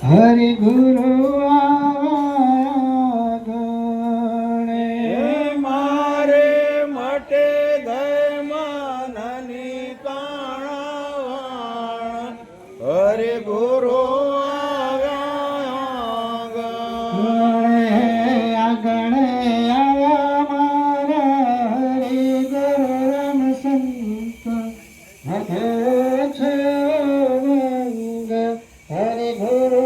હરિ ગુરુ આગણે મારે મટે ધર્મ નની કાણાવાણ હરે ગુરુ આગણે આવ્યા મારા હરિ ગુરુ રામ સંત વધે છે મંગ હરિ ગુરુ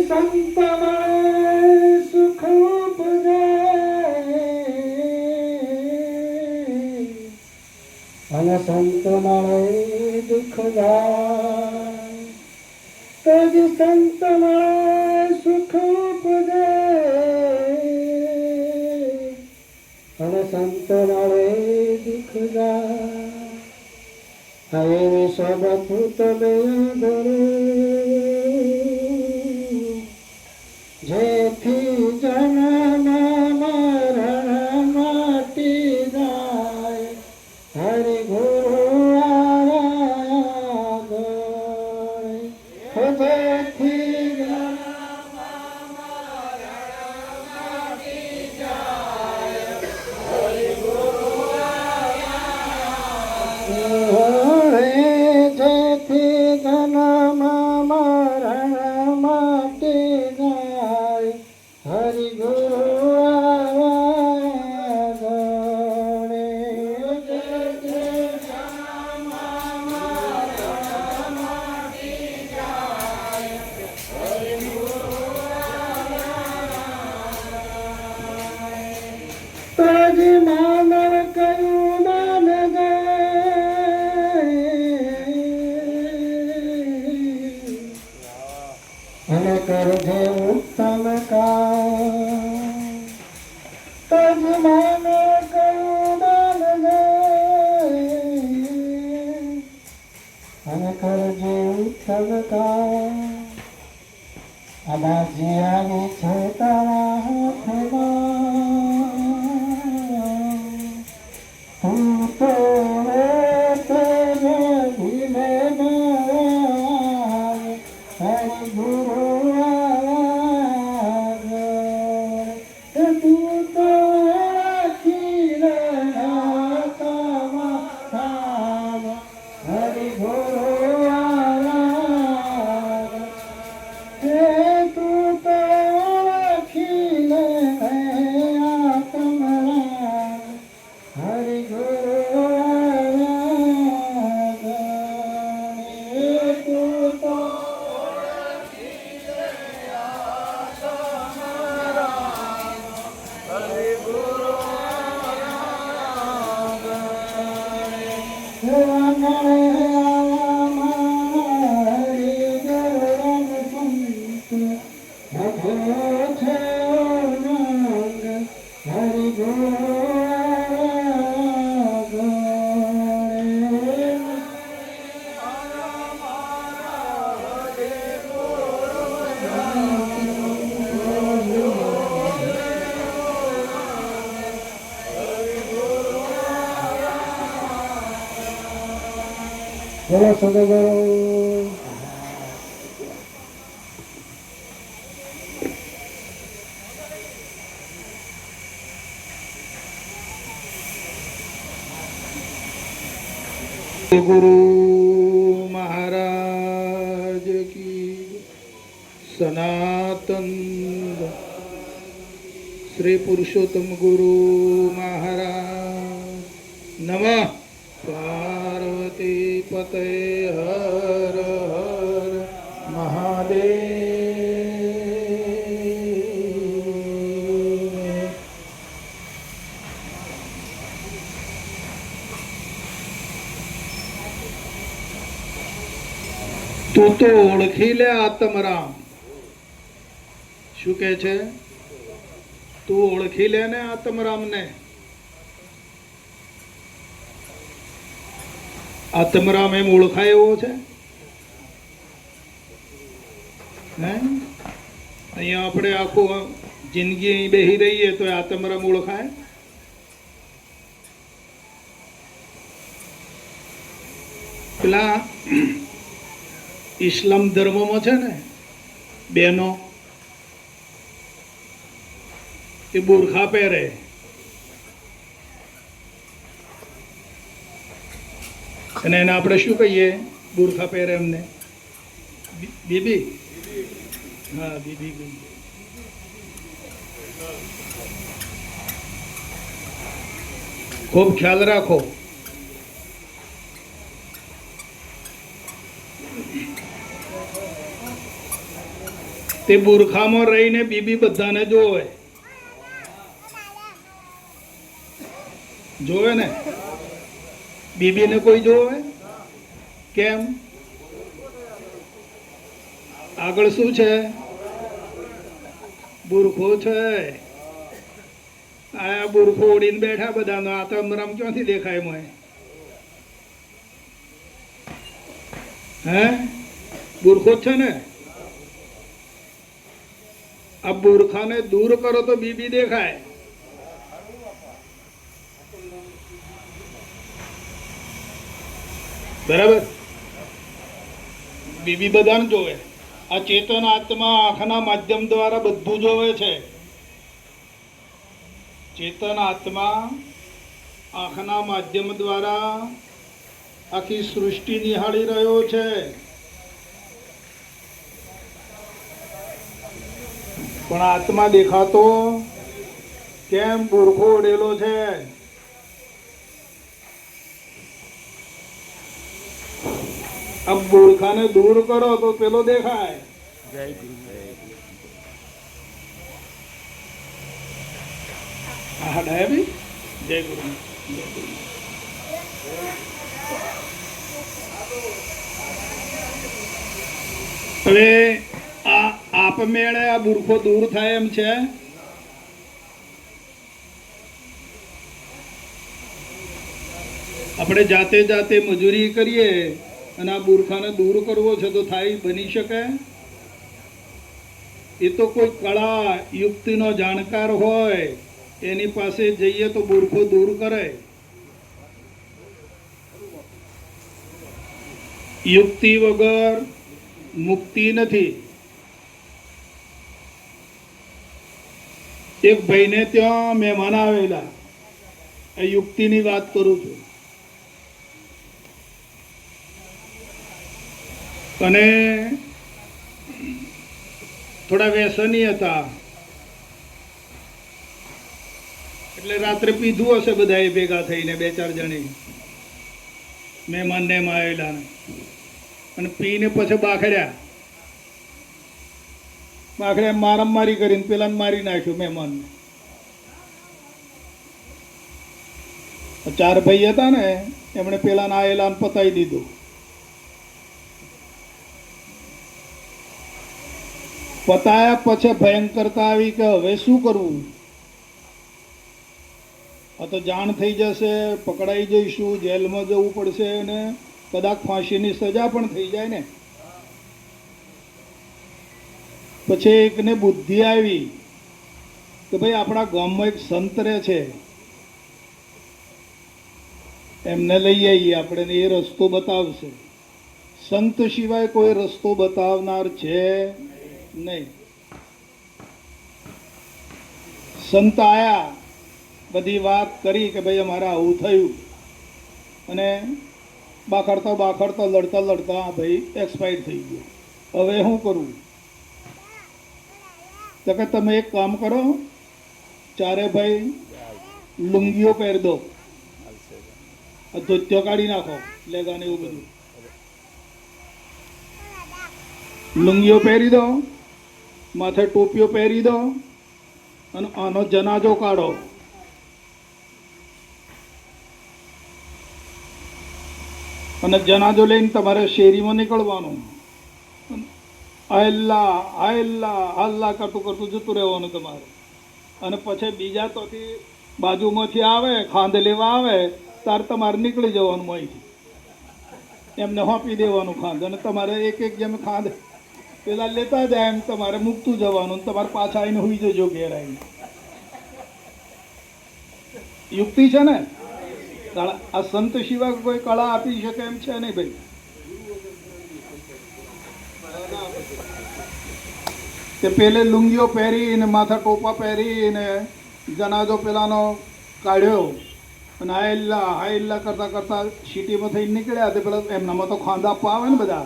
સંત મળે સુખ ઉપજાય અને સંત મળે દુઃખ જાય તજ સંત મળે સુખ ઉપજાય અને સંત મળે દુઃખ જાય એવી સબથું તમે ધરો જેથી જન્મ મરણ મટી જાય હરિ ગુરુ આગળ જેથી જન્મ મરણ મટી જાય હરિ ગુરુ આગળ જેથી જન્મ મરણ મટી જાય હરિ ગુરુ આગણે જન્મ મરણ મટી જાય હરિ ગુરુ તજ માનવ કયું નામ અને કરજે ઉત્તમ કામ તજ માનો કયું દાન જાય અને કરજે ઉત્તમ કામ આ બાજી આવી છે તારા હાથમાં તું તો ધીમે હરિ ગુરુ આગળ તું તો રાખીને હાથમાં હરિ ગુરુ આગળ તું તો રાખીને હાથમાં હરિ ગુરુ આગળ તું તો બોલો સદગુરુ ગુરુ મહારાજ કી સનાતન શ્રી પુરુષોત્તમ ગુરુ મહારાજ નમઃ પાર્વતી પતે હર હર મહાદેવ તું તો ઓળખી લે આત્મરામ શું કહે છે તું ઓળખી લે ને આત્મરામ ને આત્મરામ એમ ઓળખાય એવો છે? હે, અહીંયા આપણે આખું જિંદગી અહીં બેસી રહીએ તો આત્મરામ ઓળખાય? પેલા ઇસ્લામ ધર્મમાં છે ને બેનો, એ બુરખા પહેરે, અને એને આપણે શું કહીએ? બુરખા પહેરે એમને બીબી. હા, બીબી કહીએ. ખૂબ ખ્યાલ રાખો. તે બુરખામાં રહીને બીબી બધાને જોવે ને? બીબીને કોઈ જોવે? કેમ? આગળ શું છે? બુરખો છે. આ બુરખો ઉડીને બેઠા બધાનો આત્મરામ ક્યાંથી દેખાય મોય? હે, બુરખો જ છે ને? આ બુરખાને દૂર કરો તો બીબી દેખાય. બરાબર? બીબી બધાને જોવે. આ ચેતન આત્મા આંખના માધ્યમ દ્વારા બધું જોવે છે. ચેતન આત્મા આંખના માધ્યમ દ્વારા આખી સૃષ્ટિ નિહાળી રહ્યો છે. પણ આત્મા દેખાતો કેમ? બુરખો ઓઢેલો છે. આ બુરખાને દૂર કરો તો પેલો દેખાય. હા, ડાયાબી. જય ગુરુ. હવે આ આપમેળે આ બુરખો દૂર થાય એમ છે? આપણે જાતે જાતે મજૂરી કરીએ અને આ બુરખાને દૂર કરવો છે તો થાય? બની શકે? એ તો કોઈ કળા યુક્તિનો જાણકાર હોય એની પાસે જઈએ તો બુરખો દૂર કરે. યુક્તિ વગર મુક્તિ નથી. એક ભાઈને ત્યાં મહેમાન આવેલા, એ યુક્તિની વાત કરું છું, અને થોડા વ્યસની હતા. એટલે રાત્રે પીધું હશે બધાએ ભેગા થઈને, 2-4 જણે મહેમાનને એમાં આવેલા, અને પીને પછી બાખડ્યા મારામારી કરીને પેલાને મારી નાખ્યું મહેમાનને. 4 ભાઈ હતા ને, એમણે પેલાને આવેલા પતાવી દીધું. પતાયા પછી ભયંકરતા આવી કે હવે શું કરવું? આ તો જાણ થઈ જશે, પકડાઈ જઈશું, જેલમાં જવું પડશે, અને કદાચ ફાંસીની સજા પણ થઈ જાય ને. પછી એકને બુદ્ધિ આવી કે ભાઈ આપણા ગામમાં એક સંત રહે છે, એમને લઈ આવીએ આપણે, એ રસ્તો બતાવશે. સંત સિવાય કોઈ રસ્તો બતાવનાર છે નહીં. સંત આયા, બધી વાત કરી કે ભાઈ અમારે આવું થયું, અને બાખડતા લડતા ભાઈ એક્સપાયર થઈ ગયો. હવે શું કરવું? તો કે તમે એક કામ કરો, 4 ભાઈ લુંગીઓ પહેરી દો, ધોતિયો કાઢી નાખો, લેગાને એવું બધું લુંગીઓ પહેરી દો, માથે ટોપીઓ પહેરી દો, અને આનો જનાજો કાઢો. અને જનાજો લઈને તમારે શેરીમાં નીકળવાનું. આયલ્લા આયલ્લા હલ્લા કરતું જતું રહેવાનું તમારે. અને પછી બીજા તોથી બાજુમાંથી આવે, ખાંદ લેવા આવે, તાર તમારે નીકળી જવાનું અહીંથી. એમને હોપી દેવાનું ખાંડ, અને તમારે એક એક જેમ ખાંડ પેલા લેતા જાય એમ તમારે મૂકતું જવાનું, તમારે પાછા આવીને હોઈ જજો ઘેર આવીને. યુક્તિ છે ને? આ સંત સિવાય કોઈ કળા આપી શકે એમ છે નહીં ભાઈ. તે પેલે લુંગીઓ પહેરીને માથા ટોપા પહેરીને જનાજો પેલાનો કાઢ્યો અને હાઈલ્લા કરતા કરતા સિટીમાં થઈને નીકળ્યા. તે પેલા એમનામાં તો ખાંદ આપવા આવે ને બધા,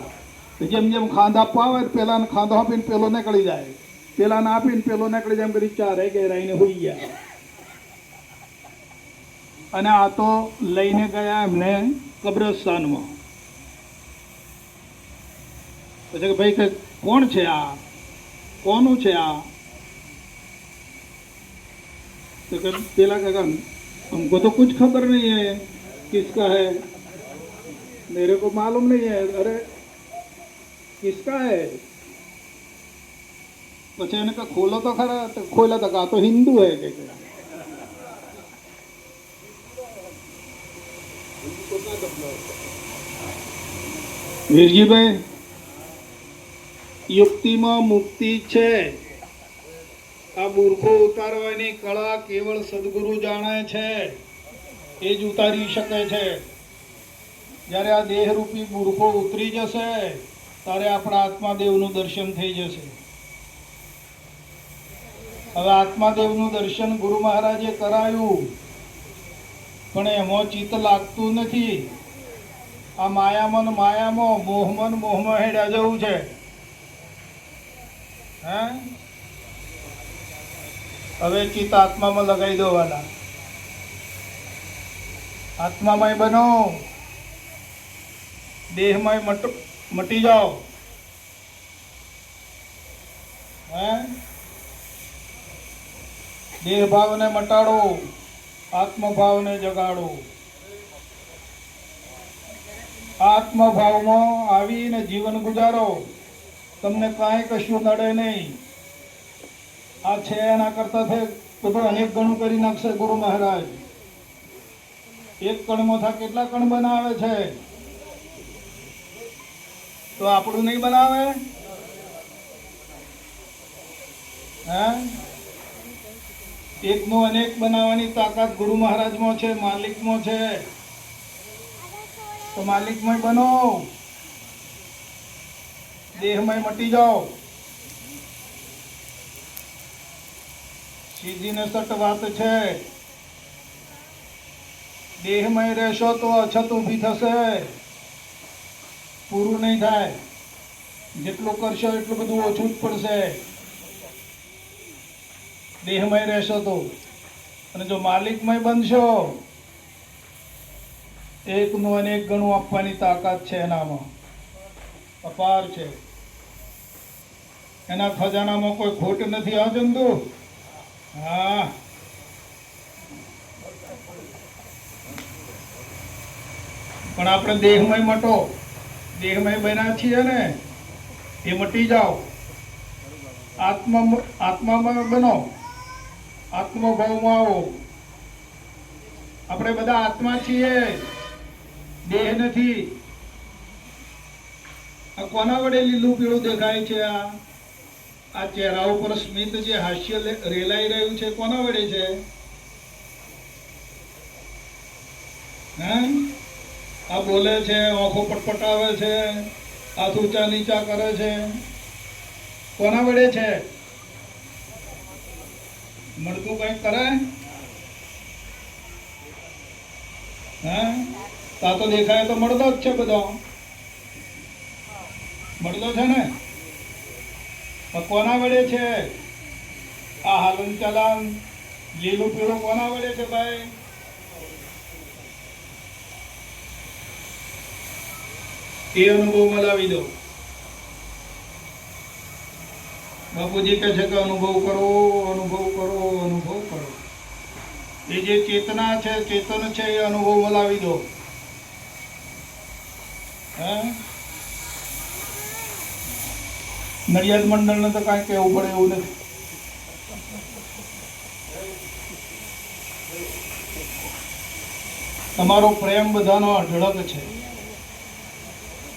જેમ જેમ ખાંદ આપવા આવે પેલાને ખાંદો આપીને પેલો નીકળી જાય, પેલાને આપીને પેલો નીકળી જાય, એમ કરી ચારે ઘેરાઈને હોઈ ગયા. અને આ તો લઈને ગયા એમને કબ્રસ્તાનમાં. પછી કે ભાઈ કે કોણ છે આ, કોનું છે આ? तो पेला का हमको तो कुछ खबर नहीं है किसका है, मेरे को मालूम नहीं है. अरे किसका है? પછી એને કે ખોલો તો ખરા. તો ખોલા તો આ તો હિન્દુ હે કે. વીરજીભાઈ, યુક્તિમાં મુક્તિ છે. આ બુરખો ઉતારવાની કળા કેવળ સદગુરુ જાણે છે, એ જ ઉતારી શકે છે. જ્યારે આ દેહરૂપી બુરખો ઉતરી જશે ત્યારે આપણા આત્માદેવનું દર્શન થઈ જશે. હવે આત્માદેવનું દર્શન ગુરુ મહારાજે કરાયું, પણ એમાં ચિત્ત લાગતું નથી. આ માયામાં મોહમાં હેડ્યા જવું છે. હે, હવે ચિત્ત આત્મામાં લગાવી દો વાલા. આત્મામાં બનો, દેહમાં મટી જાઓ. હે, દેહ ભાવને મટાડો, આત્મભાવને જગાડો. આત્મભાવમાં આવીને જીવન ગુજારો, તમને કાંઈ કશું નડે નહીં. આ છે એના કરતા બધું અનેક ગણું કરી નાખશે ગુરુ મહારાજ. એક કણમાં થા કેટલા કણ બનાવે છે, તો આપણું નહીં બનાવે? હે, એકનું અનેક બનાવવાની તાકાત ગુરુ મહારાજમાં છે, માલિકમાં છે. તો માલિકમાં બનો, દેહમાં મટી જાઓ. સીધી ને સટ વાત છે. દેહમાં રહેશો તો અછત ઊભી થશે, પૂરું નહીં થાય. જેટલું કરશો એટલું બધું ઓછું જ પડશે દેહમાં રહેશો તો. અને જો માલિકમય બનશો, એકનું અનેક ગણું આપવાની તાકાત છે એનામાં, અપાર છે. એના ખજાનામાં કોઈ ખોટ નથી. આ જંતુ, હા, પણ આપણે દેહમય મટો. દેહમય બન્યા છીએ ને, એ મટી જાઓ. આત્મામાં બનો, આત્મભાવમાં આવો. આપણે બધા આત્મા છીએ, દેહ નથી. આ કોના વડે લીલું પીળું દેખાય છે? આ ચહેરા ઉપર સ્મિત જે હાસ્ય રેલાઈ રહ્યું છે, કોના વડે છે? હે, આ બોલે છે, આંખો પટપટાવે છે, હાથ ઊંચા નીચા કરે છે, કોના વડે છે? મળતું કઈક કરે? હે, તા તો દેખાય તો મળતો જ છે બધો. મળતો છે ને, કોના વડે છે? આ હાલન ચલન લીલું પીળું કોના વડે છે ભાઈ? એ અનુભવમાં લાવી દો. બાપુજી કહે છે કે અનુભવ કરો, અનુભવ કરો, અનુભવ કરો. એ જે ચેતના છે, ચેતન છે, એ અનુભવમાં લાવી દો. હે, નડિયાદ મંડળને તો કાંઈ કહેવું પડે એવું નથી. તમારો પ્રેમ બધાનો અઢળક છે.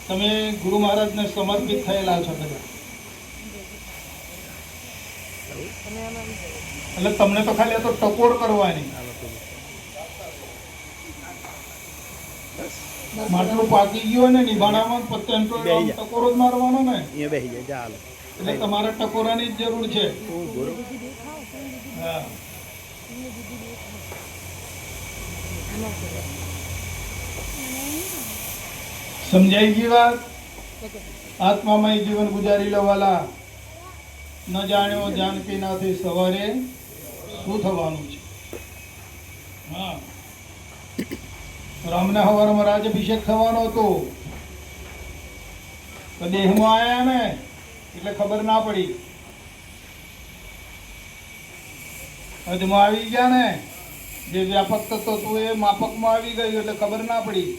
તમે ગુરુ મહારાજને સમર્પિત થયેલા છો બધા. એટલે તમને તો ખાલી આ તો ટકોર કરવાની. માટલું પાકી ગયું ને નિભાણામાં પત્તન તો ટકોરો જ મારવાનો ને. એટલે તમારે ટકોરાની જ જરૂર છે. હા. સમજાઈ ગઈ વાત? આત્મામય જીવન ગુજારી લો વાલા. ન જાણ્યો જાનકી નાથી સવારે શું થવાનું છે. હા, રામના હવારમાં રાજઅભિષેક થવાનો હતો. તો દેહમાં આયા ને એટલે ખબર ના પડી. હદમાં આવી ગયા ને, જે વ્યાપક તત્વ હતું એ માપકમાં આવી ગયું એટલે ખબર ના પડી.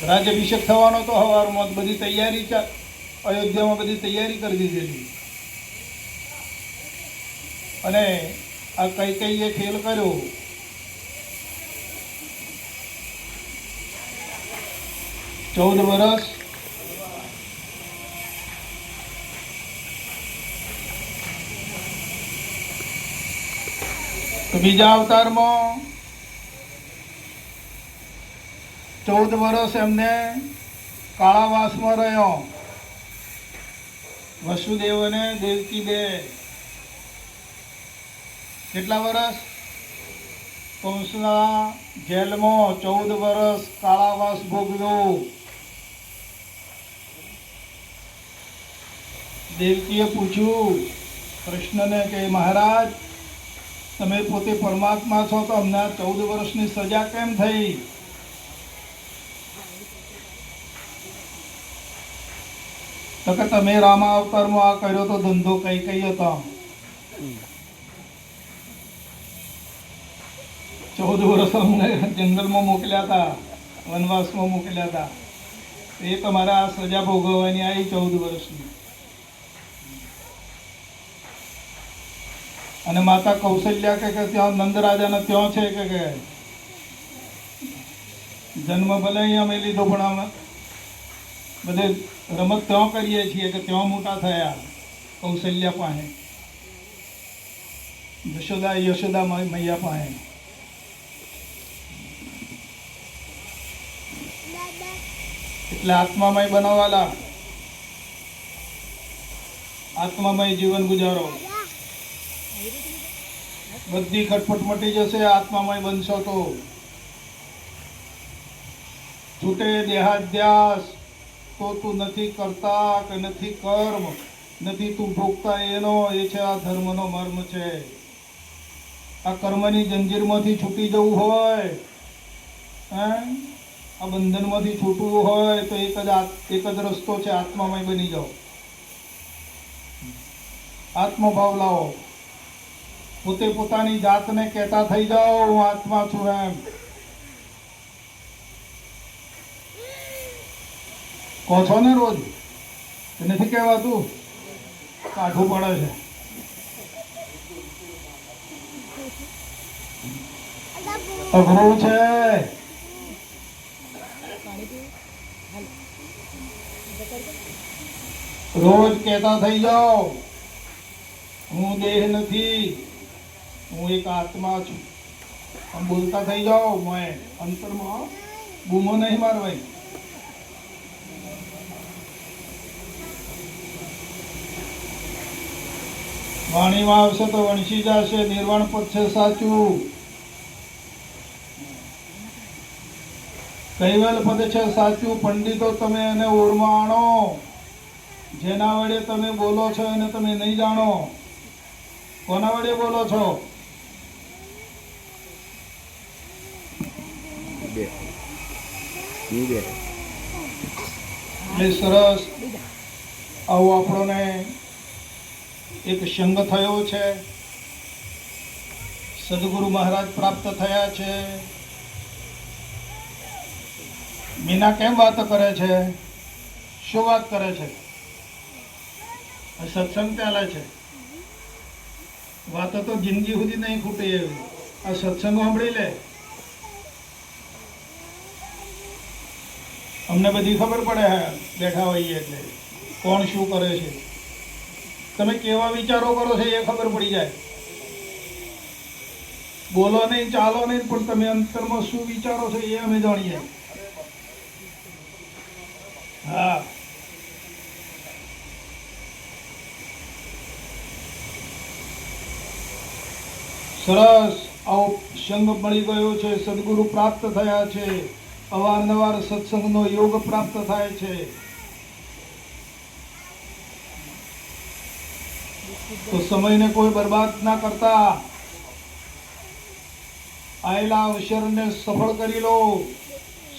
રાજ્યાભિષેક થવાનો તો હવારમાં બધી તૈયારી, અયોધ્યામાં બધી તૈયારી કરી દીધેલી. અને આ કઈ ખેલ કર્યો. ચૌદ વર્ષ તો બીજા અવતારમાં 14 વર્ષ એમને કાળાવાસમાં રહ્યો. વસુદેવ અને દેવકી બે. કેટલા વર્ષ? કંસના જેલમાં 14 વર્ષ કાળાવાસ ભોગવ્યો. દેવકીએ પૂછ્યું કૃષ્ણને કે મહારાજ, તમે પોતે પરમાત્મા છો તો અમને 14 વર્ષની સજા કેમ થઈ? તો કે તમે રામા અવતારમાં આ કર્યો તો ધંધો કઈ હતો. 14 વર્ષ અમને જંગલમાં મોકલ્યા હતા, વનવાસમાં મોકલ્યા હતા. એ તમારે આ સજા ભોગવવાની આવી 14 વર્ષની. અને માતા કૌશલ્યા કે ત્યાં નંદરાજાને ત્યાં છે કે જન્મ ભલે અહીંયા મેં લીધો પણ અમે બધે રમત ત્યાં કરીએ છીએ કે ત્યાં મોટા થયા કૌશલ્યા પાસે, યશોદા મૈયા પાસે. એટલે આત્મામય બનાવવાલા, આત્મામય જીવન ગુજારો. બધી ખટપટ મટી જશે, આત્મામય બનશો તો. છૂટે દેહાધ્યાસ તો તું નથી કરતા કે નથી કર્મ, નથી તું ભોગતા એનો, એ છે આ ધર્મનો મર્મ છે. આ કર્મની જંજીરમાંથી છૂટી જવું હોય, આ બંધનમાંથી છૂટવું હોય તો એક જ રસ્તો છે, આત્મામય બની જાઓ. આત્મભાવ લાવો. પોતે પોતાની જાતને કહેતા થઈ જાઓ હું આત્મા છું એમ. કહો છો ને રોજ? નથી કહેવાતું? કાઢવું પડે છે. અઘરું છે. રોજ કહેતા થઈ જાઓ હું દેહ નથી, હું એક આત્મા છું. આમ બોલતા થઈ જાઓ. મેં અંતરમાં બૂમો નહીં મારવાય. વાણીમાં આવશે તો વણસી જશે. નિર્વાણ પદ છે સાચું. કૈવલ પદ છે સાચું. પંડિતો તમે એને ઓળમાં આણો. જેના વડે તમે બોલો છો એને તમે નહીં જાણો. કોના વડે બોલો છો? એટલે સરસ આવો આપણને એક સંગ થયો છે. સદગુરુ મહારાજ પ્રાપ્ત થયા છે. મીના કેમ વાતો કરે છે? શું વાત કરે છે? સત્સંગ ચાલે છે. વાતો તો જિંદગી સુધી નહીં ખૂટે એવી. આ સત્સંગ સાંભળી લે, અમને બધી ખબર પડે હે બેઠા હોઈએ એટલે કોણ શું કરે છે. તમે કેવા વિચારો કરો છો એ ખબર પડી જાય. બોલો નહીં, ચાલો નહીં, પણ તમે અંતરમાં શું વિચારો છો એ અમે જાણીએ. હા, સરસ. આવો સંગ મળી ગયો છે, સદગુરુ પ્રાપ્ત થયા છે, અવારનવાર સત્સંગનો યોગ પ્રાપ્ત થાય છે. તો સમયને કોઈ બરબાદ ના કરતા આયેલા અવસરને સફળ કરી લો,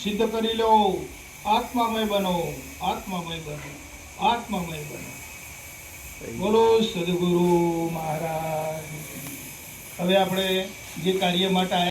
સિદ્ધ કરી લો. આત્મામય બનો, આત્મામય બનો, આત્મામય બનો. બોલો સદગુરુ મહારાજ. હવે આપણે જે કાર્ય માટે